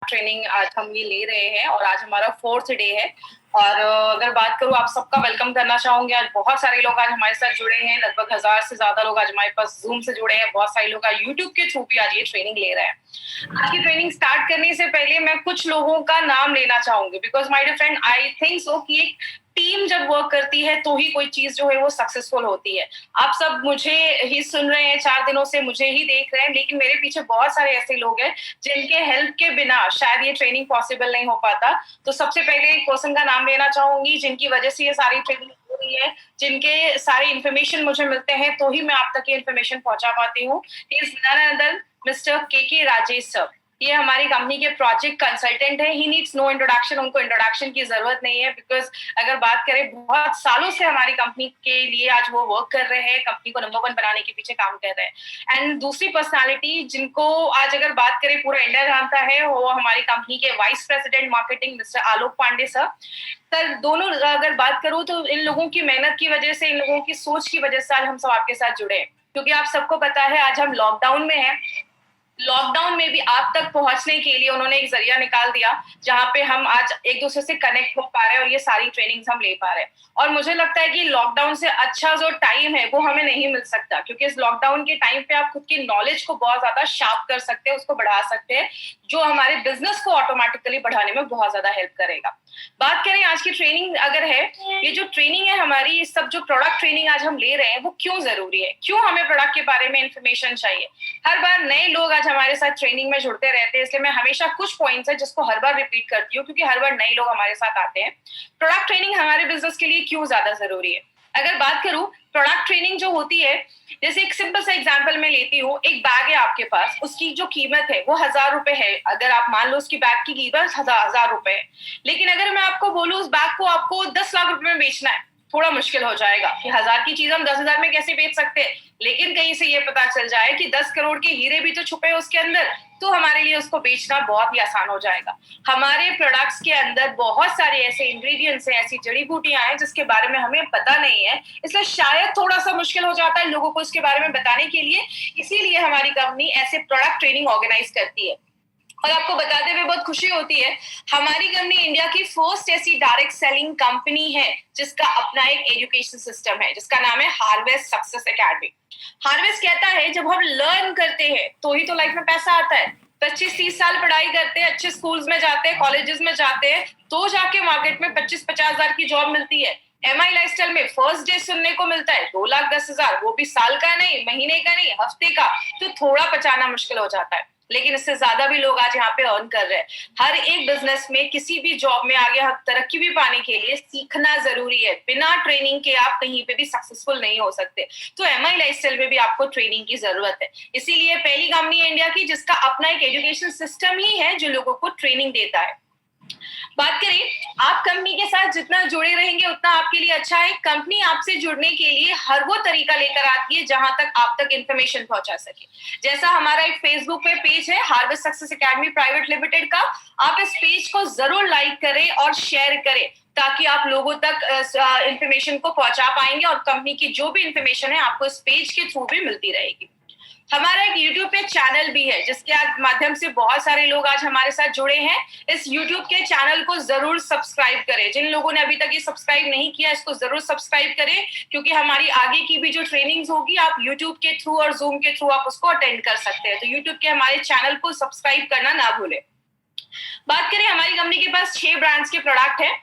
Training आज हम ये ले रहे हैं और आज हमारा 4th डे है। और अगर बात करूँ, आप सबका वेलकम करना चाहूंगी। आज बहुत सारे लोग आज हमारे साथ जुड़े हैं, लगभग 1000 से ज्यादा लोग आज हमारे पास जूम से जुड़े हैं। बहुत सारे लोग आज यूट्यूब के थ्रू भी आज ये ट्रेनिंग ले रहे हैं। आज की ट्रेनिंग स्टार्ट करने से पहले मैं कुछ लोगों का नाम लेना चाहूंगी, because my dear friend, I think so कि एक टीम जब वर्क करती है तो ही कोई चीज जो है वो सक्सेसफुल होती है। आप सब मुझे ही सुन रहे हैं, 4 दिनों से मुझे ही देख रहे हैं, लेकिन मेरे पीछे बहुत सारे ऐसे लोग हैं जिनके हेल्प के बिना शायद ये ट्रेनिंग पॉसिबल नहीं हो पाता। तो सबसे पहले एक पर्सन का नाम लेना चाहूंगी जिनकी वजह से ये सारी ट्रेनिंग हो रही है, जिनके सारे इन्फॉर्मेशन मुझे मिलते हैं तो ही मैं आप तक ये इन्फॉर्मेशन पहुंचा पाती हूँ। इज नन अदर मिस्टर के राजेश सर। ये हमारी कंपनी के प्रोजेक्ट कंसल्टेंट है। ही नीड्स नो इंट्रोडक्शन, उनको इंट्रोडक्शन की जरूरत नहीं है, बिकॉज अगर बात करें, बहुत सालों से हमारी कंपनी के लिए आज वो वर्क कर रहे हैं, कंपनी को नंबर 1 बनाने के पीछे काम कर रहे हैं। एंड दूसरी पर्सनालिटी जिनको आज अगर बात करें पूरा इंडिया जानता है, वो हमारी कंपनी के वाइस प्रेसिडेंट मार्केटिंग मिस्टर आलोक पांडे सर। सर दोनों अगर बात करूं तो इन लोगों की मेहनत की वजह से, इन लोगों की सोच की वजह से आज हम सब आपके साथ जुड़े हैं, क्योंकि आप सबको पता है आज हम लॉकडाउन में हैं। लॉकडाउन में भी आप तक पहुंचने के लिए उन्होंने एक जरिया निकाल दिया जहां पे हम आज एक दूसरे से कनेक्ट हो पा रहे हैं और ये सारी ट्रेनिंग्स हम ले पा रहे हैं। और मुझे लगता है कि लॉकडाउन से अच्छा जो टाइम है वो हमें नहीं मिल सकता, क्योंकि इस लॉकडाउन के टाइम पे आप खुद की नॉलेज को बहुत ज्यादा शार्प कर सकते हैं, उसको बढ़ा सकते हैं, जो हमारे बिजनेस को ऑटोमेटिकली बढ़ाने में बहुत ज्यादा हेल्प करेगा। बात करें आज की ट्रेनिंग अगर है, ये जो ट्रेनिंग है हमारी, सब जो प्रोडक्ट ट्रेनिंग आज हम ले रहे हैं वो क्यों जरूरी है, क्यों हमें प्रोडक्ट के बारे में इंफॉर्मेशन चाहिए। हर बार नए लोग आज हमारे साथ ट्रेनिंग में जुड़ते रहते हैं, इसलिए मैं हमेशा कुछ पॉइंट्स है जिसको हर बार रिपीट करती हूँ, क्योंकि हर बार नए लोग हमारे साथ आते हैं। प्रोडक्ट ट्रेनिंग हमारे बिजनेस के लिए क्यों ज्यादा जरूरी है। अगर बात करूं, प्रोडक्ट ट्रेनिंग जो होती है, जैसे एक सिंपल सा एग्जांपल मैं लेती हूँ, एक बैग है आपके पास, उसकी जो कीमत है वो 1000 रुपए है। अगर आप मान लो उसकी बैग की कीमत 1000 रुपए है, लेकिन अगर मैं आपको बोलूं उस बैग को आपको 10 लाख रुपए में बेचना है, थोड़ा मुश्किल हो जाएगा कि 1000 की चीज हम 10,000 में कैसे बेच सकते हैं। लेकिन कहीं से ये पता चल जाए कि 10 करोड़ के हीरे भी तो छुपे हैं उसके अंदर, तो हमारे लिए उसको बेचना बहुत ही आसान हो जाएगा। हमारे प्रोडक्ट्स के अंदर बहुत सारे ऐसे इंग्रेडिएंट्स हैं, ऐसी जड़ी बूटियां हैं जिसके बारे में हमें पता नहीं है, इसलिए शायद थोड़ा सा मुश्किल हो जाता है लोगों को इसके बारे में बताने के लिए। इसीलिए हमारी कंपनी ऐसे प्रोडक्ट ट्रेनिंग ऑर्गेनाइज करती है। और आपको बताते हुए बहुत खुशी होती है, हमारी कंपनी इंडिया की फर्स्ट ऐसी डायरेक्ट सेलिंग कंपनी है जिसका अपना एक एजुकेशन सिस्टम है, जिसका नाम है हार्वेस्ट सक्सेस एकेडमी। हार्वेस्ट कहता है जब हम लर्न करते हैं तो ही तो लाइफ में पैसा आता है। 25-30 साल पढ़ाई करते हैं, अच्छे स्कूल्स में जाते हैं, कॉलेजेस में जाते हैं, तो जाके मार्केट में 25-50 हजार की जॉब मिलती है। MI लाइफस्टाइल में फर्स्ट डे सुनने को मिलता है 2,10,000, वो भी साल का नहीं, महीने का नहीं, हफ्ते का। तो थोड़ा पचाना मुश्किल हो जाता है, लेकिन इससे ज्यादा भी लोग आज यहाँ पे अर्न कर रहे हैं। हर एक बिजनेस में, किसी भी जॉब में आगे तरक्की भी पाने के लिए सीखना जरूरी है। बिना ट्रेनिंग के आप कहीं पे भी सक्सेसफुल नहीं हो सकते। तो MI लाइफस्टाइल में भी आपको ट्रेनिंग की जरूरत है। इसीलिए पहली कंपनी है इंडिया की जिसका अपना एक एजुकेशन सिस्टम ही है जो लोगों को ट्रेनिंग देता है। बात करें, आप कंपनी के साथ जितना जुड़े रहेंगे उतना आपके लिए अच्छा है। कंपनी आपसे जुड़ने के लिए हर वो तरीका लेकर आती है जहां तक आप तक इंफॉर्मेशन पहुंचा सके। जैसा हमारा एक फेसबुक पे पेज है harvest success academy private limited का, आप इस पेज को जरूर लाइक करें और शेयर करें, ताकि आप लोगों तक इंफॉर्मेशन को पहुंचा पाएंगे और कंपनी की जो भी इंफॉर्मेशन है आपको इस पेज के थ्रू भी मिलती रहेगी। हमारा एक YouTube पे चैनल भी है जिसके माध्यम से बहुत सारे लोग आज हमारे साथ जुड़े हैं। इस YouTube के चैनल को जरूर सब्सक्राइब करें। जिन लोगों ने अभी तक ये सब्सक्राइब नहीं किया, इसको जरूर सब्सक्राइब करें, क्योंकि हमारी आगे की भी जो ट्रेनिंग्स होगी आप YouTube के थ्रू और Zoom के थ्रू आप उसको अटेंड कर सकते हैं। तो YouTube के हमारे चैनल को सब्सक्राइब करना ना भूलें। बात करें, हमारी कंपनी के पास 6 ब्रांड्स के प्रोडक्ट हैं।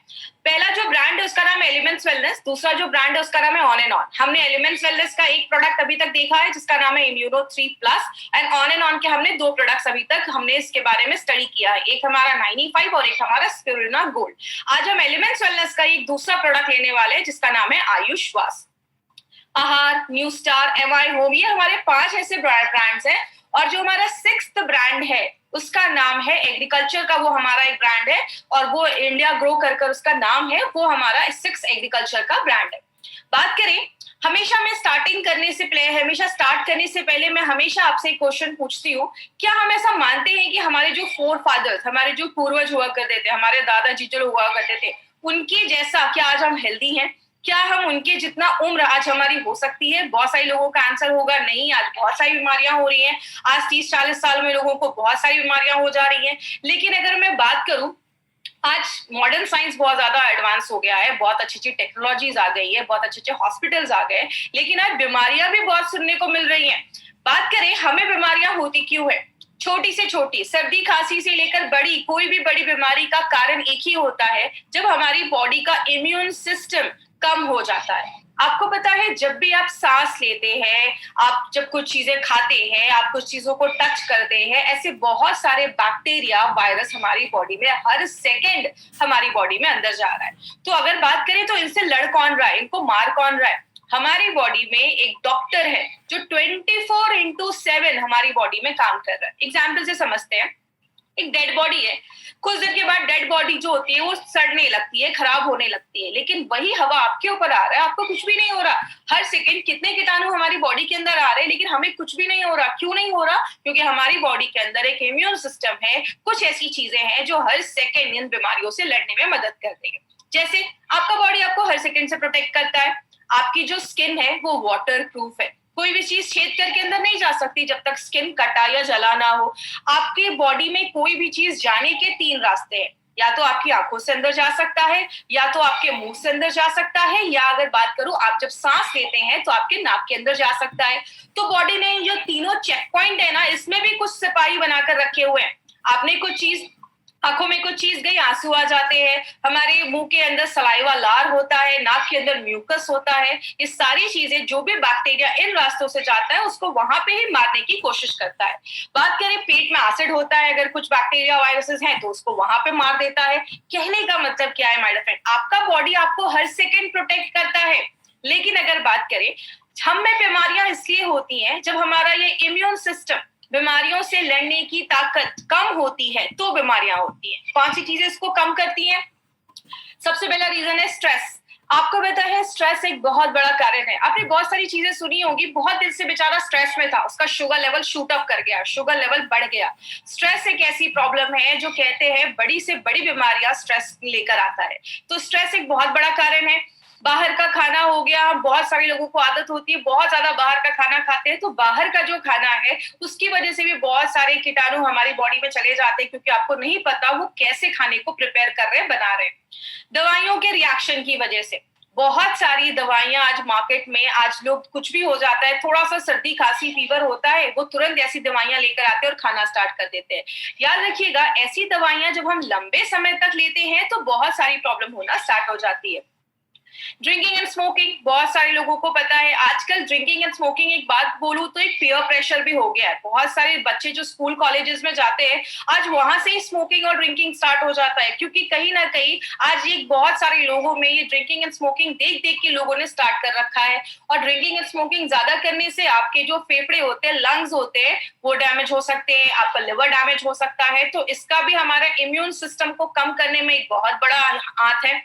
पहला जो ब्रांड है उसका नाम है एलिमेंट्स वेलनेस, दूसरा जो ब्रांड है उसका नाम है ऑन एंड ऑन। हमने एलिमेंट्स वेलनेस का एक प्रोडक्ट अभी तक देखा है जिसका नाम है immuno 3+ and on and on के हमने 2 प्रोडक्ट्स अभी तक हमने इसके बारे में स्टडी किया है, एक हमारा 95 और एक हमारा स्पिरुलिना गोल्ड। आज हम एलिमेंट्स वेलनेस का एक दूसरा प्रोडक्ट लेने वाले हैं जिसका नाम है आयुष्वास। आहार, न्यू स्टार, MI होम, ये हमारे 5 ऐसे ब्रांड्स हैं। और जो हमारा 6th ब्रांड है उसका नाम है एग्रीकल्चर का, वो हमारा एक ब्रांड है और वो इंडिया ग्रो कर उसका नाम है, वो हमारा 6 एग्रीकल्चर का ब्रांड है। बात करें, हमेशा मैं स्टार्ट करने से पहले मैं हमेशा आपसे एक क्वेश्चन पूछती हूँ, क्या हम ऐसा मानते हैं कि हमारे जो फोर फादर्स, हमारे जो पूर्वज हुआ करते थे, हमारे दादाजी जो हुआ करते थे, उनके जैसा क्या आज हम हेल्दी हैं? क्या हम उनके जितना उम्र आज हमारी हो सकती है? बहुत सारे लोगों का आंसर होगा नहीं। आज बहुत सारी बीमारियां हो रही हैं। आज 30-40 साल में लोगों को बहुत सारी बीमारियां हो जा रही हैं। लेकिन अगर मैं बात करूं, आज मॉडर्न साइंस बहुत ज्यादा एडवांस हो गया है, बहुत अच्छी अच्छी टेक्नोलॉजीज आ गई है, बहुत अच्छे अच्छे हॉस्पिटल्स आ गए, लेकिन आज बीमारियां भी बहुत सुनने को मिल रही हैं। बात करें हमें बीमारियां होती क्यों है? छोटी से छोटी सर्दी खांसी से लेकर बड़ी कोई भी बड़ी बीमारी का कारण एक ही होता है, जब हमारी बॉडी का इम्यून सिस्टम कम हो जाता है। आपको पता है, जब भी आप सांस लेते हैं, आप जब कुछ चीजें खाते हैं, आप कुछ चीजों को टच करते हैं, ऐसे बहुत सारे बैक्टीरिया वायरस हमारी बॉडी में हर सेकंड हमारी बॉडी में अंदर जा रहा है। तो अगर बात करें तो इनसे लड़ कौन रहा है, इनको मार कौन रहा है? हमारी बॉडी में एक डॉक्टर है जो 24/7 हमारी बॉडी में काम कर रहा है। एग्जाम्पल से समझते हैं, एक डेड बॉडी है, कुछ देर के बाद डेड बॉडी जो होती है वो सड़ने लगती है, खराब होने लगती है, लेकिन वही हवा आपके ऊपर आ रहा है, आपको कुछ भी नहीं हो रहा। हर सेकंड कितने कीटाणु हमारी बॉडी के अंदर आ रहे हैं, लेकिन हमें कुछ भी नहीं हो रहा। क्यों नहीं हो रहा? क्योंकि हमारी बॉडी के अंदर एक इम्यून सिस्टम है, कुछ ऐसी चीजें हैं जो हर सेकंड इन बीमारियों से लड़ने में मदद करती है। जैसे आपका बॉडी आपको हर सेकंड से प्रोटेक्ट करता है। आपकी जो स्किन है वो वाटर प्रूफ है, कोई भी चीज छेद करके अंदर नहीं जा सकती जब तक स्किन कटा या जला ना हो। आपके बॉडी में कोई भी चीज जाने के 3 रास्ते हैं, या तो आपकी आंखों से अंदर जा सकता है, या तो आपके मुंह से अंदर जा सकता है, या अगर बात करूं आप जब सांस लेते हैं तो आपके नाक के अंदर जा सकता है। तो बॉडी ने जो तीनों चेक पॉइंट है ना, इसमें भी कुछ सिपाही बनाकर रखे हुए हैं। आपने कुछ चीज, आंखों में कुछ चीज गई, आंसू आ जाते हैं, हमारे मुंह के अंदर सलाइवा लार होता है, नाक के अंदर म्यूकस होता है। ये सारी चीजें, जो भी बैक्टीरिया इन रास्तों से जाता है उसको वहां पे ही मारने की कोशिश करता है। बात करें पेट में एसिड होता है, अगर कुछ बैक्टीरिया वायरसेस हैं तो उसको वहां पे मार देता है। कहने का मतलब क्या है माय फ्रेंड, आपका बॉडी आपको हर सेकेंड प्रोटेक्ट करता है। लेकिन अगर बात करें हम में बीमारियां इसलिए होती हैं जब हमारा ये इम्यून सिस्टम, बीमारियों से लड़ने की ताकत कम होती है तो बीमारियां होती हैं। 5 चीजें इसको कम करती हैं। सबसे पहला रीजन है स्ट्रेस। आपको पता है स्ट्रेस एक बहुत बड़ा कारण है। आपने बहुत सारी चीजें सुनी होगी, बहुत दिन से बेचारा स्ट्रेस में था, उसका शुगर लेवल शूट अप कर गया, शुगर लेवल बढ़ गया। स्ट्रेस एक ऐसी प्रॉब्लम है जो कहते हैं बड़ी से बड़ी बीमारियां स्ट्रेस लेकर आता है। तो स्ट्रेस एक बहुत बड़ा कारण है। बाहर का खाना हो गया, बहुत सारे लोगों को आदत होती है बहुत ज्यादा बाहर का खाना खाते हैं, तो बाहर का जो खाना है उसकी वजह से भी बहुत सारे कीटाणु हमारी बॉडी में चले जाते हैं, क्योंकि आपको नहीं पता वो कैसे खाने को प्रिपेयर कर रहे हैं, बना रहे हैं। दवाइयों के रिएक्शन की वजह से बहुत सारी दवाइयां आज मार्केट में, आज लोग कुछ भी हो जाता है, थोड़ा सा सर्दी खांसी फीवर होता है, वो तुरंत ऐसी दवाइयां लेकर आते हैं और खाना स्टार्ट कर देते हैं। याद रखिएगा, ऐसी दवाइयां जब हम लंबे समय तक लेते हैं तो बहुत सारी प्रॉब्लम होना स्टार्ट हो जाती है। ड्रिंकिंग एंड स्मोकिंग, बहुत सारे लोगों को पता है आजकल ड्रिंकिंग एंड स्मोकिंग, एक बात बोलूं तो एक पीयर प्रेशर भी हो गया है। बहुत सारे बच्चे जो स्कूल कॉलेजेस में जाते हैं आज वहां से ही स्मोकिंग और ड्रिंकिंग स्टार्ट हो जाता है, क्योंकि कहीं ना कहीं आज ये बहुत सारे लोगों में ये ड्रिंकिंग एंड स्मोकिंग देख देख के लोगों ने स्टार्ट कर रखा है। और ड्रिंकिंग एंड स्मोकिंग ज्यादा करने से आपके जो फेफड़े होते हैं, लंग्स होते हैं, वो डैमेज हो सकते हैं, आपका लिवर डैमेज हो सकता है। तो इसका भी हमारे इम्यून सिस्टम को कम करने में एक बहुत बड़ा हाथ है।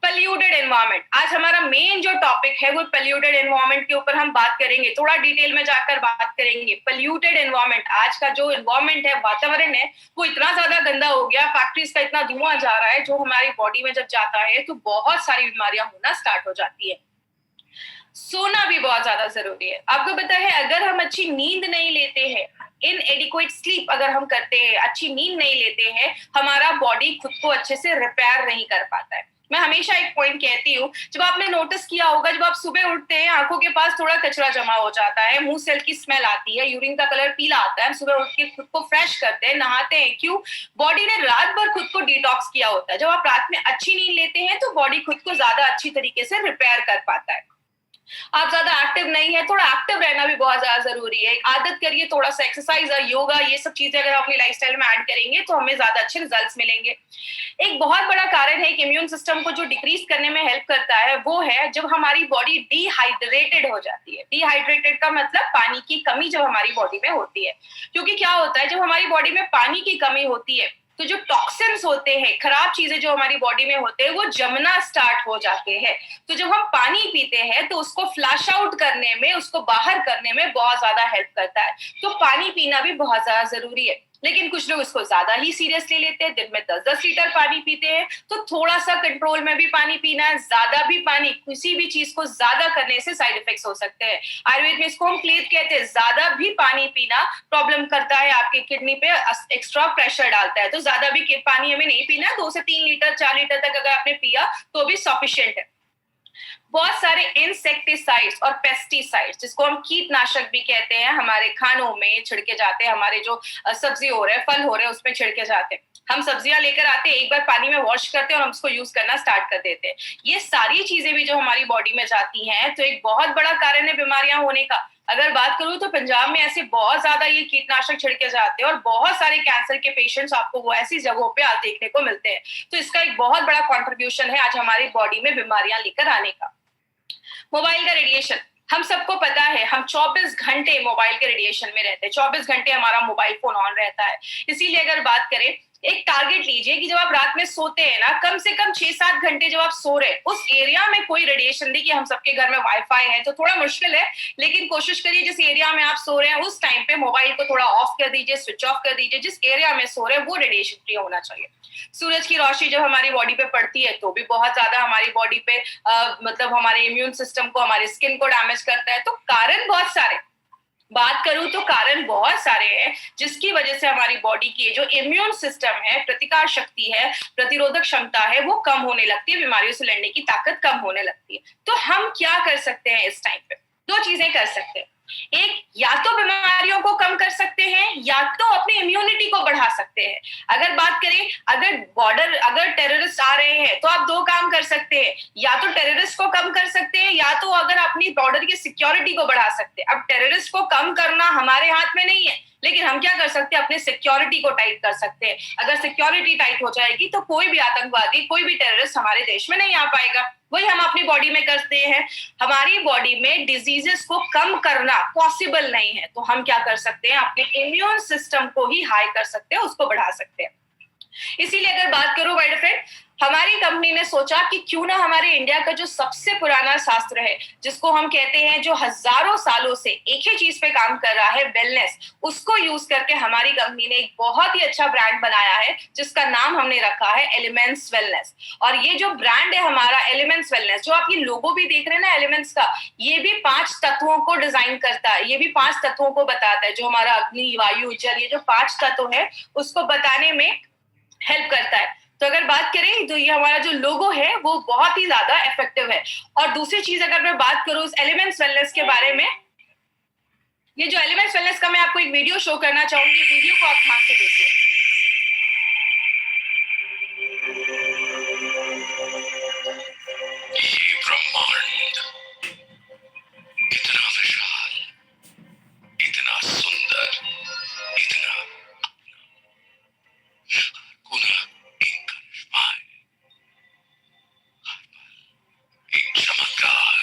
पोल्यूटेड एनवायरमेंट, आज हमारा मेन जो टॉपिक है वो पोल्यूटेड एनवायरमेंट के ऊपर हम बात करेंगे, थोड़ा डिटेल में जाकर बात करेंगे। पोल्यूटेड एनवायरमेंट, आज का जो एनवायरमेंट है, वातावरण है, वो इतना ज्यादा गंदा हो गया, फैक्ट्रीज का इतना धुआं जा रहा है जो हमारी बॉडी में जब जाता है तो बहुत सारी बीमारियां होना स्टार्ट हो जाती है। सोना भी बहुत ज्यादा जरूरी है। आपको पता है अगर हम अच्छी नींद नहीं लेते हैं, इनएडिक्वेट स्लीप अगर हम करते हैं, अच्छी नींद नहीं लेते हैं, हमारा बॉडी खुद को अच्छे से रिपेयर नहीं कर पाता है। मैं हमेशा एक पॉइंट कहती हूँ, जब आपने नोटिस किया होगा, जब आप सुबह उठते हैं आंखों के पास थोड़ा कचरा जमा हो जाता है, मुंह से हल्की स्मेल आती है, यूरिन का कलर पीला आता है, सुबह उठ के खुद को फ्रेश करते हैं, नहाते हैं, क्यों? बॉडी ने रात भर खुद को डिटॉक्स किया होता है। जब आप रात में अच्छी नींद लेते हैं तो बॉडी खुद को ज्यादा अच्छी तरीके से रिपेयर कर पाता है। आप ज्यादा एक्टिव नहीं है, थोड़ा एक्टिव रहना भी बहुत ज्यादा जरूरी है। आदत करिए, थोड़ा सा एक्सरसाइज और योगा, ये सब चीजें अगर अपनी लाइफस्टाइल में ऐड करेंगे तो हमें ज्यादा अच्छे रिजल्ट्स मिलेंगे। एक बहुत बड़ा कारण है कि इम्यून सिस्टम को जो डिक्रीज करने में हेल्प करता है वो है जब हमारी बॉडी डिहाइड्रेटेड हो जाती है। डिहाइड्रेटेड का मतलब पानी की कमी जब हमारी बॉडी में होती है। क्योंकि क्या होता है, जब हमारी बॉडी में पानी की कमी होती है तो जो टॉक्सिन्स होते हैं, खराब चीजें जो हमारी बॉडी में होते हैं, वो जमना स्टार्ट हो जाते हैं। तो जब हम पानी पीते हैं तो उसको फ्लैश आउट करने में, उसको बाहर करने में बहुत ज्यादा हेल्प करता है। तो पानी पीना भी बहुत ज्यादा जरूरी है। लेकिन कुछ लोग इसको ज्यादा ही सीरियसली लेते हैं, दिन में 10-10 लीटर पानी पीते हैं। तो थोड़ा सा कंट्रोल में भी पानी पीना है, ज्यादा भी पानी, किसी भी चीज को ज्यादा करने से साइड इफेक्ट्स हो सकते हैं। आयुर्वेद में इसको हम क्लेथ कहते हैं। ज्यादा भी पानी पीना प्रॉब्लम करता है, आपके किडनी पे एक्स्ट्रा प्रेशर डालता है। तो ज्यादा भी पानी हमें नहीं पीना, 2 से 3 लीटर 4 लीटर तक अगर आपने पिया तो भी सफिशियंट है। बहुत सारे इंसेक्टिसाइड्स और पेस्टिसाइड्स, जिसको हम कीटनाशक भी कहते हैं, हमारे खानों में छिड़के जाते हैं, हमारे जो सब्जी हो रहे हैं, फल हो रहे हैं, उसमें छिड़के जाते हैं। हम सब्जियां लेकर आते हैं, एक बार पानी में वॉश करते हैं और हम उसको यूज करना स्टार्ट कर देते हैं। ये सारी चीजें भी जो हमारी बॉडी में जाती हैं, तो एक बहुत बड़ा कारण है बीमारियां होने का। अगर बात करूं तो पंजाब में ऐसे बहुत ज्यादा ये कीटनाशक छिड़के जाते हैं और बहुत सारे कैंसर के पेशेंट्स आपको वो ऐसी जगहों पे आज देखने को मिलते हैं। तो इसका एक बहुत बड़ा कॉन्ट्रीब्यूशन है आज हमारी बॉडी में बीमारियां लेकर आने का। मोबाइल का रेडिएशन, हम सबको पता है, हम 24 घंटे मोबाइल के रेडिएशन में रहते हैं। 24 घंटे हमारा मोबाइल फोन ऑन रहता है। इसीलिए अगर बात करें, एक टारगेट लीजिए कि जब आप रात में सोते हैं ना, कम से कम 6-7 घंटे जब आप सो रहे हैं, उस एरिया में कोई रेडिएशन, देखिए हम सबके घर में वाईफाई है तो थोड़ा मुश्किल है, लेकिन कोशिश करिए जिस एरिया में आप सो रहे हैं उस टाइम पे मोबाइल को थोड़ा ऑफ कर दीजिए, स्विच ऑफ कर दीजिए। जिस एरिया में सो रहे हैं वो रेडिएशन फ्री होना चाहिए। सूरज की रोशनी जब हमारी बॉडी पे पड़ती है तो भी बहुत ज्यादा हमारी बॉडी पे मतलब हमारे इम्यून सिस्टम को, हमारे स्किन को डैमेज करता है। तो कारण बहुत सारे, बात करूं तो कारण बहुत सारे हैं जिसकी वजह से हमारी बॉडी की जो इम्यून सिस्टम है, प्रतिकार शक्ति है, प्रतिरोधक क्षमता है, वो कम होने लगती है, बीमारियों से लड़ने की ताकत कम होने लगती है। तो हम क्या कर सकते हैं इस टाइम पे? 2 चीजें कर सकते हैं। एक, या तो बीमारियों को कम कर सकते हैं या तो अपनी इम्यूनिटी को बढ़ा सकते हैं। अगर बात करें, अगर टेररिस्ट आ रहे हैं तो आप 2 काम कर सकते हैं, या तो टेररिस्ट को कम कर सकते हैं या तो अगर अपनी बॉर्डर की सिक्योरिटी को बढ़ा सकते हैं। अब टेररिस्ट को कम करना हमारे हाथ में नहीं है, लेकिन हम क्या कर सकते हैं, अपने सिक्योरिटी को टाइट कर सकते हैं। अगर सिक्योरिटी टाइट हो जाएगी तो कोई भी आतंकवादी, कोई भी टेररिस्ट हमारे देश में नहीं आ पाएगा। वही हम अपनी बॉडी में करते हैं। हमारी बॉडी में डिजीजेस को कम करना पॉसिबल नहीं है, तो हम क्या कर सकते हैं, अपने इम्यून सिस्टम को ही हाई कर सकते हैं, उसको बढ़ा सकते हैं। इसीलिए अगर बात करूं माय फ्रेंड, हमारी कंपनी ने सोचा कि क्यों ना हमारे इंडिया का जो सबसे पुराना शास्त्र है, जिसको हम कहते हैं, जो हजारों सालों से एक ही चीज पे काम कर रहा है, वेलनेस, उसको यूज करके हमारी कंपनी ने एक बहुत ही अच्छा ब्रांड बनाया है जिसका नाम हमने रखा है एलिमेंट्स वेलनेस। और ये जो ब्रांड है हमारा एलिमेंट्स वेलनेस, जो आप ये लोगो भी देख रहे हैं ना एलिमेंट्स का, ये भी 5 तत्वों को डिजाइन करता है, ये भी 5 तत्वों को बताता है। जो हमारा अग्नि, वायु, जल, ये जो 5 तत्व है उसको बताने में हेल्प करता है। तो अगर बात करें तो ये हमारा जो लोगो है वो बहुत ही ज्यादा इफेक्टिव है। और दूसरी चीज अगर मैं बात करूं इस एलिमेंट्स वेलनेस के बारे में, ये जो एलिमेंट्स वेलनेस का मैं आपको एक वीडियो शो करना चाहूंगी, वीडियो को आप ध्यान से देखिए। ये ब्रह्मांड इतना विशाल, इतना सुंदर, इतना कोना, एक करिश्मा है, एक चमत्कार।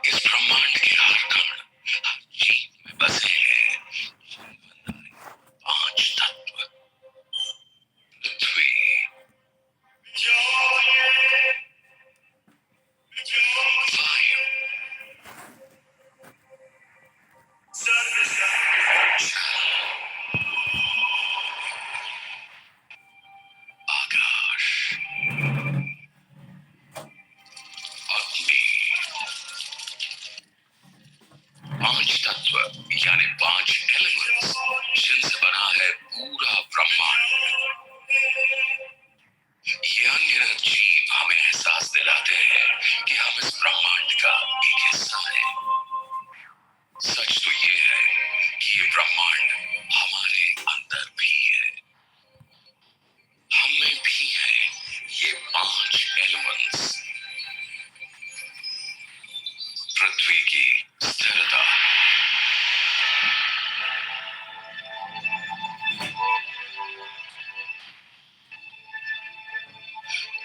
इस ब्रह्मांड के हर कण, हर जीव में बसे हैं जीवनदायी 5 तत्व। पृथ्वी, वायु, आकाश, अग्नि। 5 तत्व यानी 5 एलिमेंट्स जिनसे बना है पूरा ब्रह्मांड। ये अन्य जीव हमें एहसास दिलाते हैं कि हम इस ब्रह्मांड का एक हिस्सा हैं। सच तो ये है कि ये ब्रह्मांड हमारे अंदर भी है, हम में भी है ये 5 एलिमेंट्स। पृथ्वी की स्थिरता,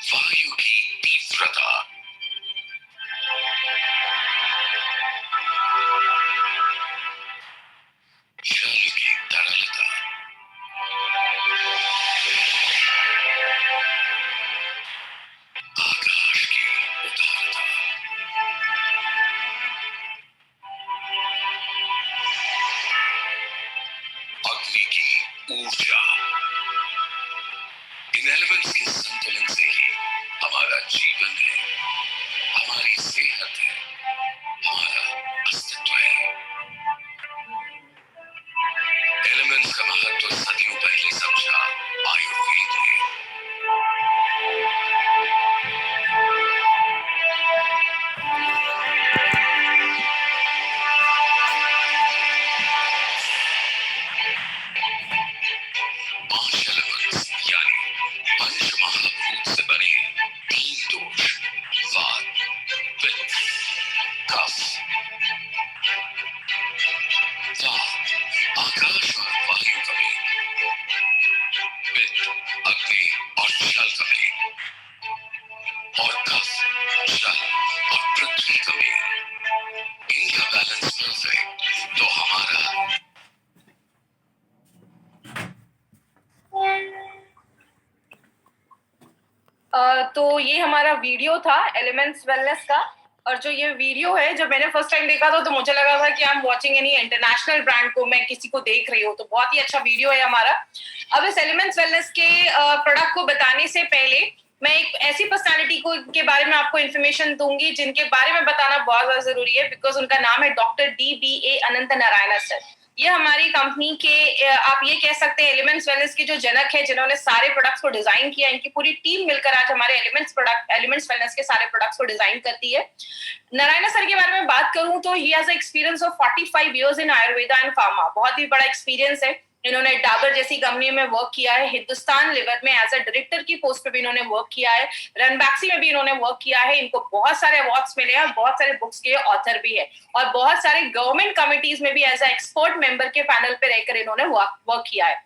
वायु की तीव्रता, संतुलन से ही हमारा जीवन है, हमारी सेहत है, हमारा अस्तित्व है। एलिमेंट्स का महत्व सदियों पहले समझा आयुर्वेद ने। पंचमहाभूत से बने 3 दोष, वात, पित्त, कफ। वात आकाश और वायु का मेल, पित्त अग्नि और जल का मेल, और कफ जल और पृथ्वी का मेल। इनका बैलेंस परफेक्ट तो हमारा तो ये हमारा वीडियो था एलिमेंट्स वेलनेस का। और जो ये वीडियो है, जब मैंने फर्स्ट टाइम देखा था तो मुझे लगा था कि I am watching any international brand को मैं किसी को देख रही हूँ। तो बहुत ही अच्छा वीडियो है हमारा। अब इस एलिमेंट्स वेलनेस के प्रोडक्ट को बताने से पहले मैं एक ऐसी पर्सनालिटी को के बारे में आपको इन्फॉर्मेशन दूंगी जिनके बारे में बताना बहुत ज्यादा जरूरी है, बिकॉज उनका नाम है डॉक्टर DBA अनंत नारायण सर। ये हमारी कंपनी के आप ये कह सकते हैं एलिमेंट्स वेलनेस के जो जनक है, जिन्होंने सारे प्रोडक्ट्स को डिजाइन किया। इनकी पूरी टीम मिलकर आज हमारे एलिमेंट्स वेलनेस के सारे प्रोडक्ट्स को डिजाइन करती है। नारायण सर के बारे में बात करूं तो he has experience of 45 years in Ayurveda and pharma. बहुत ही बड़ा एक्सपीरियंस है। इन्होंने डाबर जैसी कंपनी में वर्क किया है, हिंदुस्तान लिवर में एज अ डायरेक्टर की पोस्ट पे भी इन्होंने वर्क किया है, रनबैक्सी में भी इन्होंने वर्क किया है। इनको बहुत सारे अवार्ड्स मिले हैं, बहुत सारे बुक्स के ऑथर भी है, और बहुत सारे गवर्नमेंट कमिटीज में भी एज अ एक्सपर्ट मेंबर के पैनल पे रहकर इन्होंने वर्क किया है।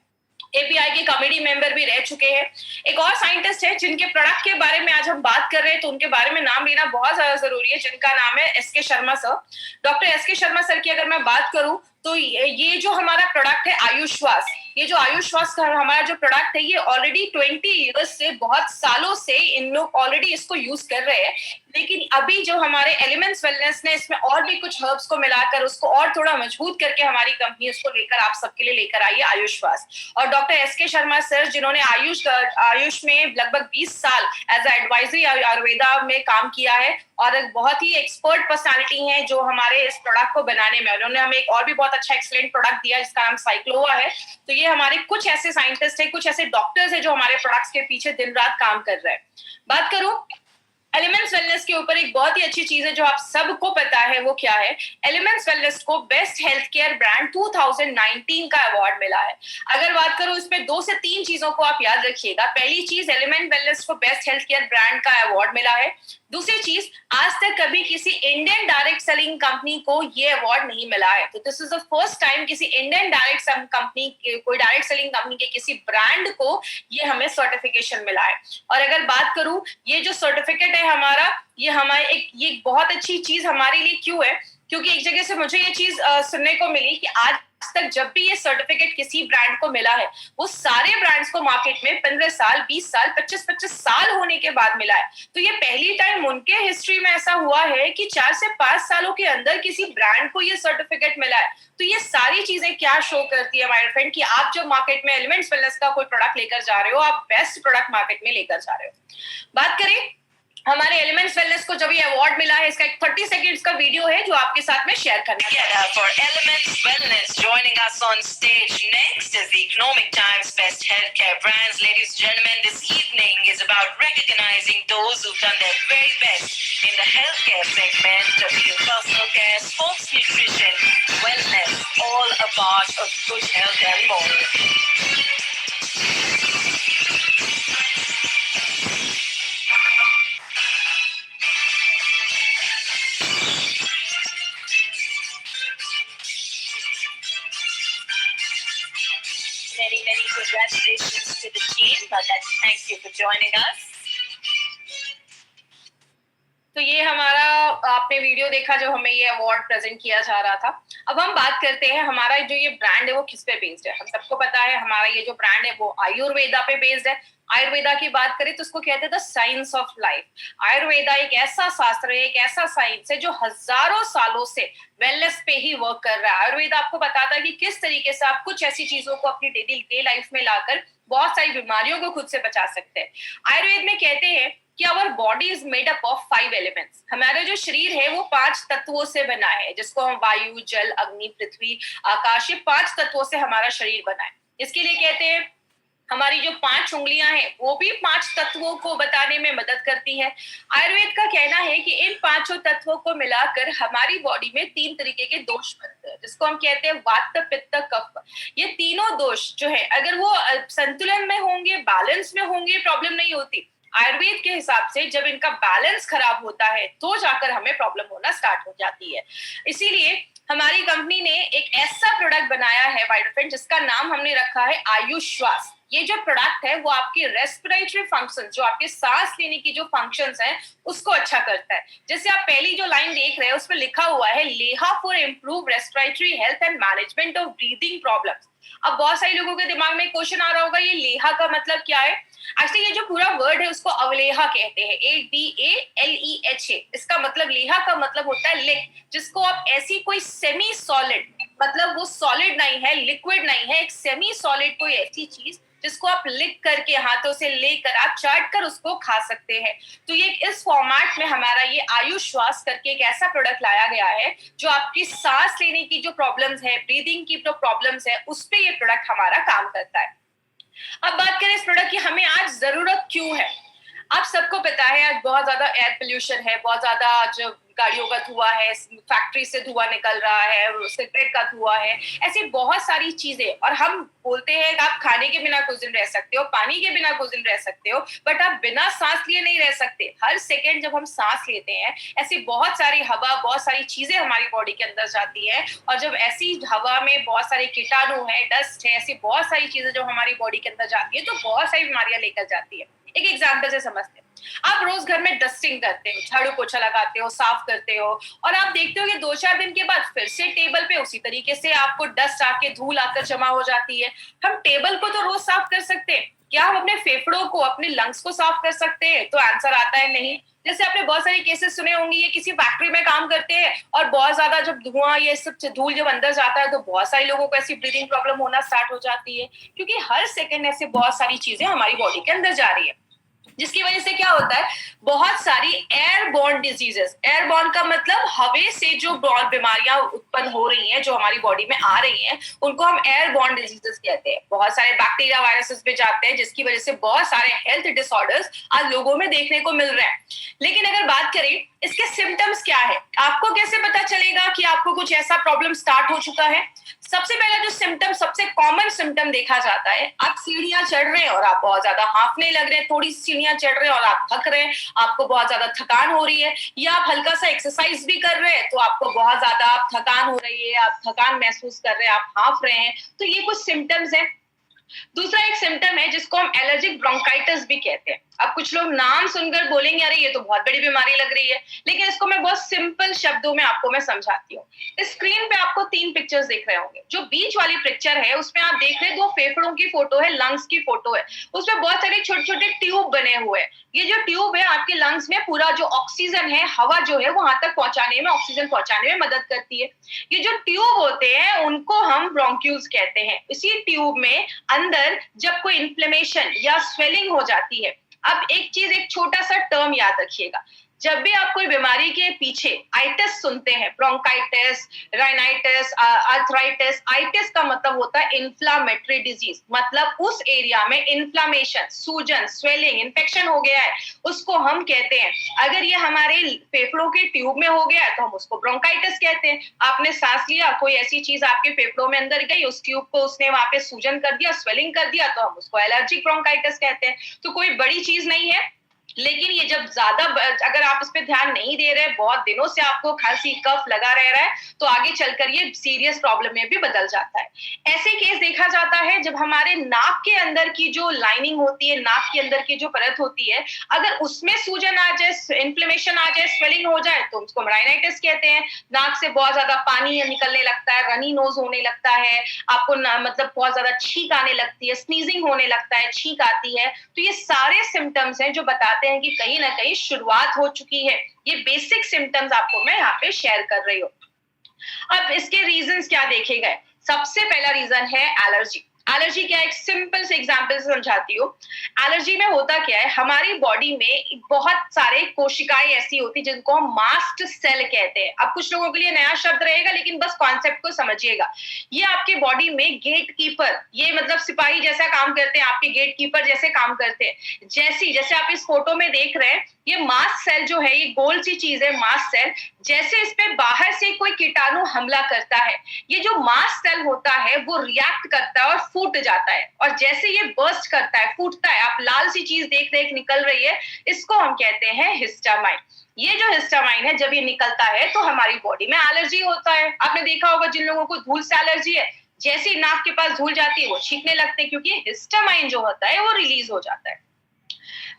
API के कमेटी मेंबर भी रह चुके हैं। एक और साइंटिस्ट है जिनके प्रोडक्ट के बारे में आज हम बात कर रहे हैं, तो उनके बारे में नाम लेना बहुत ज्यादा जरूरी है, जिनका नाम है SK Sharma sir. Doctor SK Sharma sir की अगर मैं बात करूं तो ये जो हमारा प्रोडक्ट है आयुश्वास, ये जो आयुश्वास का हमारा जो प्रोडक्ट है, ये ऑलरेडी 20 इयर्स से, बहुत सालों से इन लोग ऑलरेडी इसको यूज कर रहे हैं। लेकिन अभी जो हमारे एलिमेंट्स वेलनेस ने इसमें और भी कुछ हर्ब्स को मिलाकर उसको और थोड़ा मजबूत करके हमारी कंपनी उसको लेकर आप सबके लिए लेकर आई है आयुश्वास। और डॉक्टर SK शर्मा सर, जिन्होंने आयुष में लगभग 20 साल एज अ एडवाइजरी आयुर्वेदा में काम किया है, और एक बहुत ही एक्सपर्ट पर्सनालिटी हैं जो हमारे इस प्रोडक्ट को बनाने में, उन्होंने हमें एक और भी बहुत अच्छा एक्सीलेंट प्रोडक्ट दिया जिसका नाम साइक्लोवा है। तो ये हमारे कुछ ऐसे साइंटिस्ट है, कुछ ऐसे डॉक्टर्स है जो हमारे प्रोडक्ट्स के पीछे दिन रात काम कर रहे हैं। बात करूं एलिमेंट्स वेलनेस के ऊपर, एक बहुत ही अच्छी चीज है जो आप सबको पता है, वो क्या है? एलिमेंट्स वेलनेस को बेस्ट हेल्थ केयर ब्रांड 2019 का अवार्ड मिला है। अगर बात करूं इसमें 2 से 3 चीजों को आप याद रखिएगा। पहली चीज, एलिमेंट वेलनेस को बेस्ट हेल्थ केयर ब्रांड का अवार्ड मिला है। दूसरी चीज, आज तक कभी किसी इंडियन डायरेक्ट सेलिंग कंपनी को ये अवार्ड नहीं मिला है। तो this is the first time किसी इंडियन डायरेक्ट कंपनी, कोई डायरेक्ट सेलिंग कंपनी के किसी ब्रांड को ये हमें सर्टिफिकेशन मिला है। और अगर बात करूं ये जो सर्टिफिकेट है हमारा, ये हमारे ये बहुत अच्छी चीज हमारे लिए क्यों है, क्योंकि एक जगह से मुझे ये चीज सुनने को मिली कि आज तक जब भी ये सर्टिफिकेट किसी ब्रांड को मिला है, वो सारे ब्रांड्स को मार्केट में 15 साल, 20 साल, 25 साल होने के बाद मिला है। तो ये पहली टाइम उनके हिस्ट्री में ऐसा हुआ है कि 4 से 5 सालों के अंदर किसी ब्रांड को ये सर्टिफिकेट मिला है। तो ये सारी चीजें क्या शो करती है माय फ्रेंड, कि आप जब मार्केट में एलिमेंट्स वेलनेस का कोई प्रोडक्ट लेकर जा रहे हो, आप बेस्ट प्रोडक्ट मार्केट में लेकर जा रहे हो। बात करें हमारे एलिमेंट्स वेलनेस को जब ये अवार्ड मिला है, इसका एक 30 सेकंड्स का वीडियो है जो आपके साथ में शेयर करना है। For Elements Wellness, joining us on stage next is the Economic Times Best Healthcare Brands. Ladies and gentlemen, this evening is about recognizing those who've done their very best in the healthcare segment, be it personal care, sports nutrition, wellness, all a part of good health and more. Many congratulations to the team. I'd like to thank you for joining us. तो ये हमारा आपने video देखा जो हमें ये award present किया जा रहा था। अब हम बात करते हैं हमारा जो ये ब्रांड है वो किस पे बेस्ड है। हम सबको पता है हमारा ये जो ब्रांड है वो आयुर्वेदा पे बेस्ड है। आयुर्वेदा की बात करें तो उसको कहते हैं the science of life. Ayurveda एक ऐसा शास्त्र है, एक ऐसा साइंस है जो हजारों सालों से वेलनेस पे ही वर्क कर रहा है। आयुर्वेदा आपको बताता है कि किस तरीके से आप कुछ ऐसी चीजों को अपनी डेली डे लाइफ में लाकर बहुत सारी बीमारियों को खुद से बचा सकते हैं। आयुर्वेद में कहते हैं कि our body is made up of 5 elements. हमारा जो शरीर है वो 5 तत्वों से बना है, जिसको हम वायु, जल, अग्नि, पृथ्वी, आकाश, ये 5 तत्वों से हमारा शरीर बना है। इसके लिए कहते हैं हमारी जो 5 उंगलियां हैं वो भी 5 तत्वों को बताने में मदद करती है। आयुर्वेद का कहना है कि इन 5 तत्वों को मिलाकर हमारी बॉडी में 3 तरीके के दोष बनते हैं, जिसको हम कहते हैं वात, पित्त, कफ। ये तीनों दोष जो है अगर वो संतुलन में होंगे, बैलेंस में होंगे, प्रॉब्लम नहीं होती। आयुर्वेद के हिसाब से जब इनका बैलेंस खराब होता है तो जाकर हमें प्रॉब्लम होना स्टार्ट हो जाती है। इसीलिए हमारी कंपनी ने एक ऐसा प्रोडक्ट बनाया है वाइटोफिन, जिसका नाम हमने रखा है आयुष श्वास। ये जो प्रोडक्ट है वो आपकी रेस्पिरेटरी फंक्शन, जो आपके सांस लेने की जो फंक्शंस हैं उसको अच्छा करता है। जैसे आप पहली जो लाइन देख रहे हैं उस पर लिखा हुआ है लेहा for improve respiratory health and management of breathing problems. अब बहुत सारे लोगों के दिमाग में क्वेश्चन आ रहा होगा ये लेहा का मतलब क्या है। एक्चुअली ये जो पूरा वर्ड है उसको अवलेहा कहते हैं, ADALEHA। इसका मतलब लेहा का मतलब होता है लिक, जिसको आप ऐसी कोई सेमी सॉलिड, मतलब वो सॉलिड नहीं है, लिक्विड नहीं है, एक सेमी सॉलिड कोई ऐसी चीज जिसको आप लिख करके हाथों से लेकर आप चाट कर उसको खा सकते हैं। तो ये इस फॉर्मेट में हमारा ये आयुष श्वास करके एक ऐसा प्रोडक्ट लाया गया है जो आपकी सांस लेने की जो प्रॉब्लम्स है, ब्रीदिंग की जो प्रॉब्लम्स है, उस पे ये प्रोडक्ट हमारा काम करता है। अब बात करें इस प्रोडक्ट की हमें आज जरूरत क्यों है। आप सबको पता है आज बहुत ज्यादा एयर पोल्यूशन है, बहुत ज्यादा आज गाड़ियों का धुआं है, फैक्ट्री से धुआं निकल रहा है, सिगरेट का धुआं है, ऐसी बहुत सारी चीजें। और हम बोलते हैं कि आप खाने के बिना कुछ दिन रह सकते हो, पानी के बिना कुछ दिन रह सकते हो, बट आप बिना सांस लिए नहीं रह सकते। हर सेकेंड जब हम सांस लेते हैं ऐसी बहुत सारी हवा, बहुत सारी चीजें हमारी बॉडी के अंदर जाती है, और जब ऐसी हवा में बहुत सारे कीटाणु है, डस्ट है, ऐसी बहुत सारी चीजें जो हमारी बॉडी के अंदर जाती है तो बहुत सारी बीमारियां लेकर जाती है। एक एग्जाम्पल से समझते हैं, आप रोज घर में डस्टिंग करते हो, झाड़ू पोछा लगाते हो, साफ करते हो, और आप देखते हो कि 2-4 दिन के बाद फिर से टेबल पे उसी तरीके से आपको डस्ट आके, धूल आकर जमा हो जाती है। हम टेबल को तो रोज साफ कर सकते हैं, क्या हम अपने फेफड़ों को, अपने लंग्स को साफ कर सकते हैं? तो आंसर आता है नहीं। जैसे आपने बहुत सारे केसेस सुने होंगे, ये किसी फैक्ट्री में काम करते हैं और बहुत ज्यादा जब धुआं, ये सब धूल जब अंदर जाता है तो बहुत सारे लोगों को ऐसी ब्रीदिंग प्रॉब्लम होना स्टार्ट हो जाती है, क्योंकि हर सेकंड ऐसे बहुत सारी चीजें हमारी बॉडी के अंदर जा रही है, जिसकी वजह से क्या होता है, बहुत सारी एयरबॉर्न डिजीजेस। एयरबॉर्न का मतलब हवा से जो बीमारियां उत्पन्न हो रही हैं, जो हमारी बॉडी में आ रही हैं, उनको हम एयरबॉर्न डिजीजेस कहते हैं। बहुत सारे बैक्टीरिया, वायरसेस पे जाते हैं, जिसकी वजह से बहुत सारे हेल्थ डिसऑर्डर्स आज लोगों में देखने को मिल रहे हैं। लेकिन अगर बात करें इसके सिम्टम्स क्या है, आपको कैसे पता चलेगा कि आपको कुछ ऐसा प्रॉब्लम स्टार्ट हो चुका है? सबसे पहला जो सिम्टम, सबसे कॉमन सिम्टम देखा जाता है, आप सीढ़ियां चढ़ रहे हैं और आप बहुत ज्यादा हांफने लग रहे हैं, थोड़ी सीढ़ियां चढ़ रहे हैं और आप थक रहे हैं, आपको बहुत ज्यादा थकान हो रही है, या आप हल्का सा एक्सरसाइज भी कर रहे हैं तो आपको बहुत ज्यादा थकान हो रही है, आप थकान महसूस कर रहे हैं, आप हांफ रहे हैं। तो ये कुछ सिम्टम्स है। दूसरा एक सिम्टम है जिसको हम एलर्जिक ब्रोंकाइटिस भी कहते हैं। अब कुछ लोग नाम सुनकर बोलेंगे अरे ये तो बहुत बड़ी बीमारी लग रही है, लेकिन इसको मैं बहुत सिंपल शब्दों में आपको मैं समझाती हूँ। इस स्क्रीन पे आपको 3 पिक्चर्स दिख रहे होंगे। जो बीच वाली पिक्चर है उसमें आप देख रहे हैं 2 फेफड़ों की फोटो है, लंग्स की फोटो है। उसमें बहुत सारे छोटे छोटे ट्यूब बने हुए हैं। ये जो ट्यूब है आपके लंग्स में पूरा जो ऑक्सीजन है, हवा जो है वहां तक पहुंचाने में, ऑक्सीजन पहुंचाने में मदद करती है। ये जो ट्यूब होते हैं उनको हम ब्रोंक्यूल्स कहते हैं। इसी ट्यूब में अंदर जब कोई इन्फ्लेमेशन या स्वेलिंग हो जाती है, अब एक चीज, एक छोटा सा टर्म याद रखिएगा, जब भी आप कोई बीमारी के पीछे आइटिस सुनते हैं, ब्रोंकाइटिस, राइनाइटिस, आर्थराइटिस, आइटिस का मतलब होता है इन्फ्लामेटरी डिजीज, मतलब उस एरिया में इन्फ्लामेशन, सूजन, स्वेलिंग, इन्फेक्शन हो गया है, उसको हम कहते हैं। अगर ये हमारे फेफड़ों के ट्यूब में हो गया है तो हम उसको ब्रोंकाइटिस कहते हैं। आपने सांस लिया, कोई ऐसी चीज आपके फेफड़ों में अंदर गई, उस ट्यूब को उसने वहां पे सूजन कर दिया, स्वेलिंग कर दिया, तो हम उसको एलर्जिक ब्रोंकाइटिस कहते हैं। तो कोई बड़ी चीज नहीं है, लेकिन ये जब ज्यादा अगर आप इस पे ध्यान नहीं दे रहे, बहुत दिनों से आपको खांसी कफ लगा रह रहा है, तो आगे चलकर ये सीरियस प्रॉब्लम में भी बदल जाता है। ऐसे केस देखा जाता है जब हमारे नाक के अंदर की जो लाइनिंग होती है, नाक के अंदर की जो परत होती है, अगर उसमें सूजन आ जाए, इन्फ्लेमेशन आ जाए, स्वेलिंग हो जाए, तो उसको राइनाइटिस कहते हैं। नाक से बहुत ज्यादा पानी निकलने लगता है, रनी नोज होने लगता है, आपको मतलब बहुत ज्यादा छींक आने लगती है, स्नीजिंग होने लगता है, छींक आती है। तो ये सारे सिम्टम्स हैं जो बताते हैं कि कहीं ना कहीं शुरुआत हो चुकी है। ये बेसिक सिम्टम्स आपको मैं यहाँ पे शेयर कर रही हूँ। अब इसके रीजंस क्या देखे गए? सबसे पहला रीजन है एलर्जी। एलर्जी क्या है? एक सिंपल से एग्जांपल से समझाती हूँ। एलर्जी में होता क्या है, हमारी बॉडी में बहुत सारे कोशिकाएं ऐसी होती जिनको हम मास्ट सेल कहते हैं। अब कुछ लोगों के लिए नया शब्द रहेगा, लेकिन बस कॉन्सेप्ट को समझिएगा। ये आपके बॉडी में गेट कीपर, ये मतलब सिपाही जैसा काम करते हैं, आपके गेट कीपर जैसे काम करते हैं। जैसे आप इस फोटो में देख रहे हैं, ये मास्ट सेल जो है, ये गोल सी चीज है मास्ट सेल। जैसे इस पे बाहर से कोई कीटाणु हमला करता है, ये जो मास्ट सेल होता है वो रिएक्ट करता है और फूट जाता है। और जैसे ये बर्स्ट करता है, फूटता है, आप लाल सी चीज देख रहे हैं निकल रही है, इसको हम कहते हैं हिस्टामाइन। ये जो हिस्टामाइन है, जब ये निकलता है तो हमारी बॉडी में एलर्जी होता है। आपने देखा होगा जिन लोगों को धूल से एलर्जी है, जैसे ही नाक के पास धूल जाती है वो छींकने लगते हैं, क्योंकि हिस्टामाइन जो होता है वो रिलीज हो जाता है।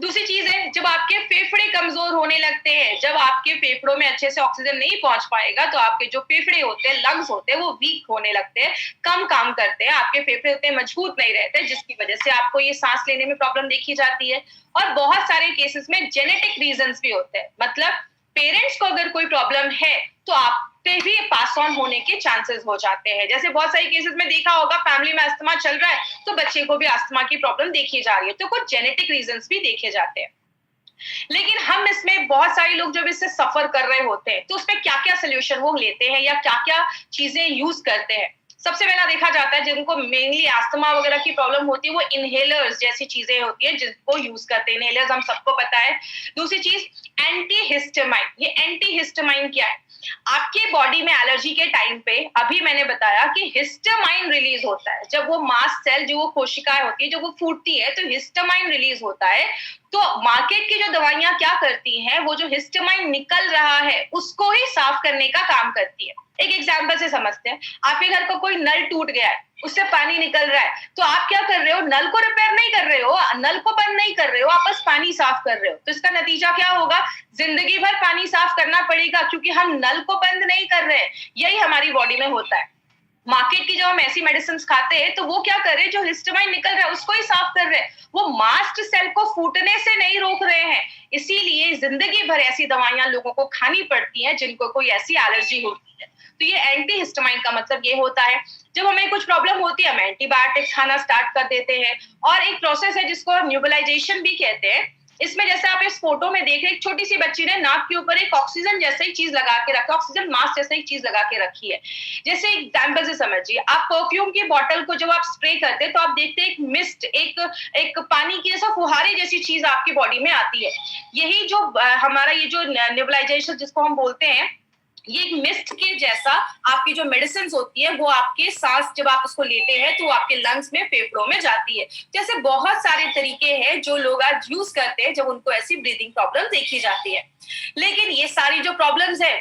दूसरी चीज है, जब आपके फेफड़े कमजोर होने लगते हैं, जब आपके फेफड़ों में अच्छे से ऑक्सीजन नहीं पहुंच पाएगा, तो आपके जो फेफड़े होते हैं, लंग्स होते हैं, वो वीक होने लगते हैं, कम काम करते हैं, आपके फेफड़े उतने मजबूत नहीं रहते, जिसकी वजह से आपको ये सांस लेने में प्रॉब्लम देखी जाती है। और बहुत सारे केसेस में जेनेटिक रीजंस भी होते हैं, मतलब पेरेंट्स को अगर कोई प्रॉब्लम है तो आप पे भी पास ऑन होने के चांसेस हो जाते हैं। जैसे बहुत सारे केसेस में देखा होगा, फैमिली में अस्थमा चल रहा है तो बच्चे को भी अस्थमा की प्रॉब्लम देखी जा रही है, तो कुछ जेनेटिक रीजंस भी देखे जाते हैं। लेकिन हम इसमें बहुत सारे लोग जब इससे सफर कर रहे होते हैं, तो उसमें क्या क्या सोल्यूशन वो लेते हैं या क्या क्या चीजें यूज करते हैं। सबसे पहला देखा जाता है, जिनको मेनली अस्थमा वगैरह की प्रॉब्लम होती है, वो इनहेलर्स जैसी चीजें होती है जिनको यूज करते हैं। इनहेलर्स हम सबको पता है। दूसरी चीज एंटी हिस्टामाइन। ये एंटी हिस्टामाइन क्या है? आपके बॉडी में एलर्जी के टाइम पे अभी मैंने बताया कि हिस्टामाइन रिलीज होता है। जब वो मास्ट सेल, जो वो कोशिकाएं होती है, जब वो फूटती है तो हिस्टामाइन रिलीज होता है। तो मार्केट की जो दवाइयां क्या करती हैं, वो जो हिस्टामाइन निकल रहा है उसको ही साफ करने का काम करती है। एक एग्जांपल से समझते हैं। आपके घर का कोई नल टूट गया है, उससे पानी निकल रहा है, तो आप क्या कर रहे हो? नल को रिपेयर नहीं कर रहे हो, नल को बंद नहीं कर रहे हो, आप बस पानी साफ कर रहे हो। तो इसका नतीजा क्या होगा? जिंदगी भर पानी साफ करना पड़ेगा, क्योंकि हम नल को बंद नहीं कर रहे हैं। यही हमारी बॉडी में होता है। मार्केट की जब हम ऐसी मेडिसिन खाते हैं, तो वो क्या कर रहे हैं? जो हिस्टामाइन निकल रहा है उसको ही साफ कर रहे हैं, वो मास्ट सेल को फूटने से नहीं रोक रहे हैं। इसीलिए जिंदगी भर ऐसी दवाइयां लोगों को खानी पड़ती हैं जिनको कोई ऐसी एलर्जी होती है। तो ये एंटी हिस्टामाइन का मतलब ये होता है, जब हमें कुछ प्रॉब्लम होती है हम एंटीबायोटिक्स खाना स्टार्ट कर देते हैं। और एक प्रोसेस है जिसको हम न्यूबलाइजेशन भी कहते हैं। इसमें जैसे आप इस फोटो में देख रहे हैं, एक छोटी सी बच्ची ने नाक के ऊपर एक ऑक्सीजन जैसा ही चीज लगा के रखा, ऑक्सीजन मास्क जैसा ही चीज लगा के रखी है। जैसे एग्जाम्पल से समझिए, आप परफ्यूम की बोतल को जब आप स्प्रे करते हैं, तो आप देखते हैं एक मिस्ट, एक पानी की जैसा फुहारे जैसी चीज आपकी बॉडी में आती है। यही जो हमारा ये जो नेबुलाइजेशन जिसको हम बोलते हैं, ये एक मिस्ट के जैसा आपकी जो मेडिसिन होती है, वो आपके सांस जब आप उसको लेते हैं तो आपके लंग्स में, फेफड़ों में जाती है। जैसे बहुत सारे तरीके हैं जो लोग आज यूज करते हैं जब उनको ऐसी ब्रीदिंग प्रॉब्लम देखी जाती है। लेकिन ये सारी जो प्रॉब्लम्स है,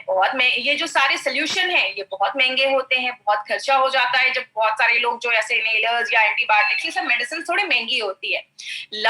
ये जो सारे सोल्यूशन है, ये बहुत महंगे होते हैं, बहुत खर्चा हो जाता है। जब बहुत सारे लोग जो ऐसे इनहेलर्स या एंटीबायोटिक्स, ये सब मेडिसिन थोड़ी महंगी होती है।